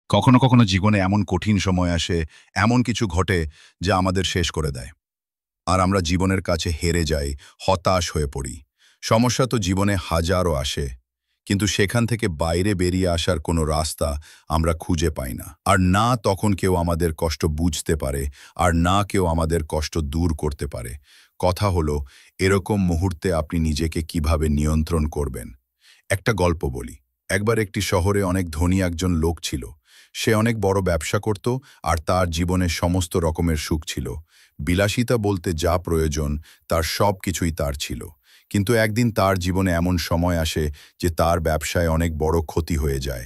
কখনো কখনো জীবনে এমন কঠিন সময় আসে, এমন কিছু ঘটে যা আমাদের শেষ করে দেয়। আর আমরা জীবনের কাছে হেরে যাই, হতাশ হয়ে পড়ি। সমস্যা তো জীবনে হাজারও আসে, কিন্তু সেখান থেকে বাইরে বেরিয়ে আসার কোনো রাস্তা আমরা খুঁজে পাই না। আর না তখন কেউ আমাদের কষ্ট বুঝতে পারে, আর না কেউ আমাদের কষ্ট দূর করতে পারে। কথা হলো, এরকম মুহূর্তে আপনি নিজেকে কিভাবে নিয়ন্ত্রণ করবেন। একটা গল্প বলি। একবার একটি শহরে অনেক ধনী একজন লোক ছিল। সে অনেক বড় ব্যবসা করত, আর তার জীবনে সমস্ত রকমের সুখ ছিল। বিলাসিতা বলতে যা প্রয়োজন তার সব কিছুই তার ছিল। কিন্তু একদিন তার জীবনে এমন সময় আসে যে তার ব্যবসায় অনেক বড় ক্ষতি হয়ে যায়।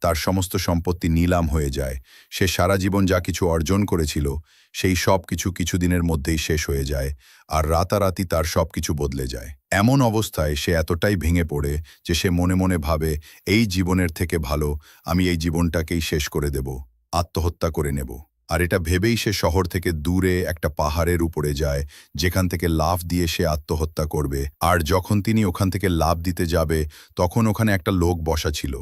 তার সমস্ত সম্পত্তি নিলাম হয়ে যায়। সে সারা জীবন যা কিছু অর্জন করেছিল সেই সব কিছু কিছুদিনের মধ্যেই শেষ হয়ে যায়, আর রাতারাতি তার সব কিছু বদলে যায়। এমন অবস্থায় সে এতটাই ভেঙে পড়ে যে সে মনে মনে ভাবে, এই জীবনের থেকে ভালো আমি এই জীবনটাকেই শেষ করে দেব, আত্মহত্যা করে নেব। আর এটা ভেবেই সে শহর থেকে দূরে একটা পাহাড়ের উপরে যায়, যেখান থেকে লাফ দিয়ে সে আত্মহত্যা করবে। আর যখন তিনি ওখান থেকে লাফ দিতে যাবে, তখন ওখানে একটা লোক বসা ছিল।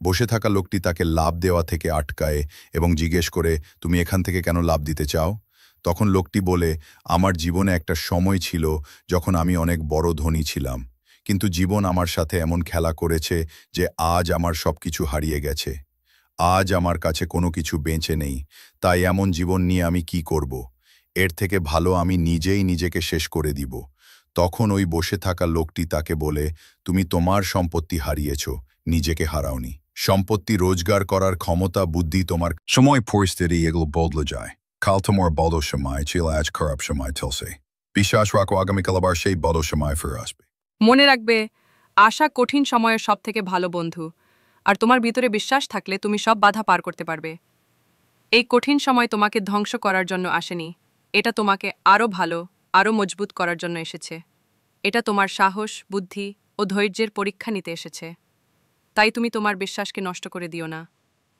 বসে থাকা লোকটি তাকে লাফ দেওয়া থেকে আটকায় এবং জিজ্ঞেস করে, তুমি এখান থেকে কেন লাফ দিতে চাও? তখন লোকটি বলে, আমার জীবনে একটা সময় ছিল যখন আমি অনেক বড় ধনী ছিলাম, কিন্তু জীবন আমার সাথে এমন খেলা করেছে যে আজ আমার সব কিছু হারিয়ে গেছে। আজ আমার কাছে কোনো কিছু বেঁচে নেই। তাই এমন জীবন নিয়ে আমি কি করব? এর থেকে ভালো আমি নিজেই নিজেকে শেষ করে দিব। তখন ওই বসে থাকা লোকটি তাকে বলে, তুমি তোমার সম্পত্তি হারিয়েছ, নিজেকে হারাওনি। সম্পত্তি রোজগার করার ক্ষমতা, বুদ্ধি তোমার। সময় পরিস্থিতি এগুলো বদলে যায়। কাল তোমার বড় সময় ছিল, আজ খারাপ সময় চলছে। বিশ্বাস রাখো, আগামীকাল আবার সেই বড় সময় ফিরে আসবে। মনে রাখবে, আশা কঠিন সময়ের সবথেকে ভালো বন্ধু। আর তোমার ভিতরে বিশ্বাস থাকলে তুমি সব বাধা পার করতে পারবে। এই কঠিন সময় তোমাকে ধ্বংস করার জন্য আসেনি। এটা তোমাকে আরও ভালো, আরও মজবুত করার জন্য এসেছে। এটা তোমার সাহস, বুদ্ধি ও ধৈর্যের পরীক্ষা নিতে এসেছে। তাই তুমি তোমার বিশ্বাসকে নষ্ট করে দিও না।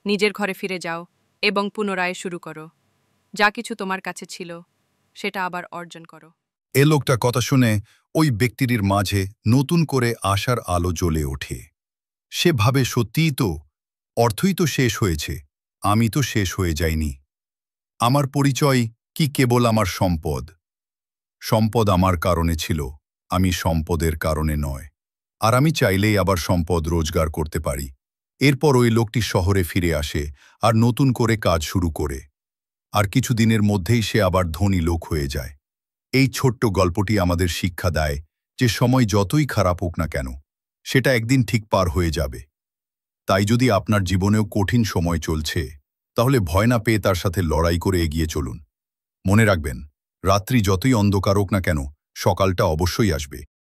নিজের ঘরে ফিরে যাও এবং পুনরায় শুরু করো। যা কিছু তোমার কাছে ছিল সেটা আবার অর্জন করো। এ লোকটা কথা শুনে ওই ব্যক্তিটির মাঝে নতুন করে আশার আলো জ্বলে ওঠে। সে ভাবে, সত্যিই তো, অর্থই তো শেষ হয়েছে, আমি তো শেষ হয়ে যাইনি। আমার পরিচয় কি কেবল আমার সম্পদ? সম্পদ আমার কারণে ছিল, আমি সম্পদের কারণে নয়। আর আমি চাইলেই আবার সম্পদ রোজগার করতে পারি। এরপর ওই লোকটি শহরে ফিরে আসে আর নতুন করে কাজ শুরু করে। আর কিছু দিনের মধ্যেই সে আবার ধনী লোক হয়ে যায়। এই ছোট্ট গল্পটি আমাদের শিক্ষা দেয় যে সময় যতই খারাপ হোক না কেন, সেটা একদিন ঠিক পার হয়ে যাবে। তাই যদি আপনার জীবনেও কঠিন সময় চলছে, তাহলে ভয় না পেয়ে তার সাথে লড়াই করে এগিয়ে চলুন। মনে রাখবেন, রাত্রি যতই অন্ধকার হোক না কেন, সকালটা অবশ্যই আসবে।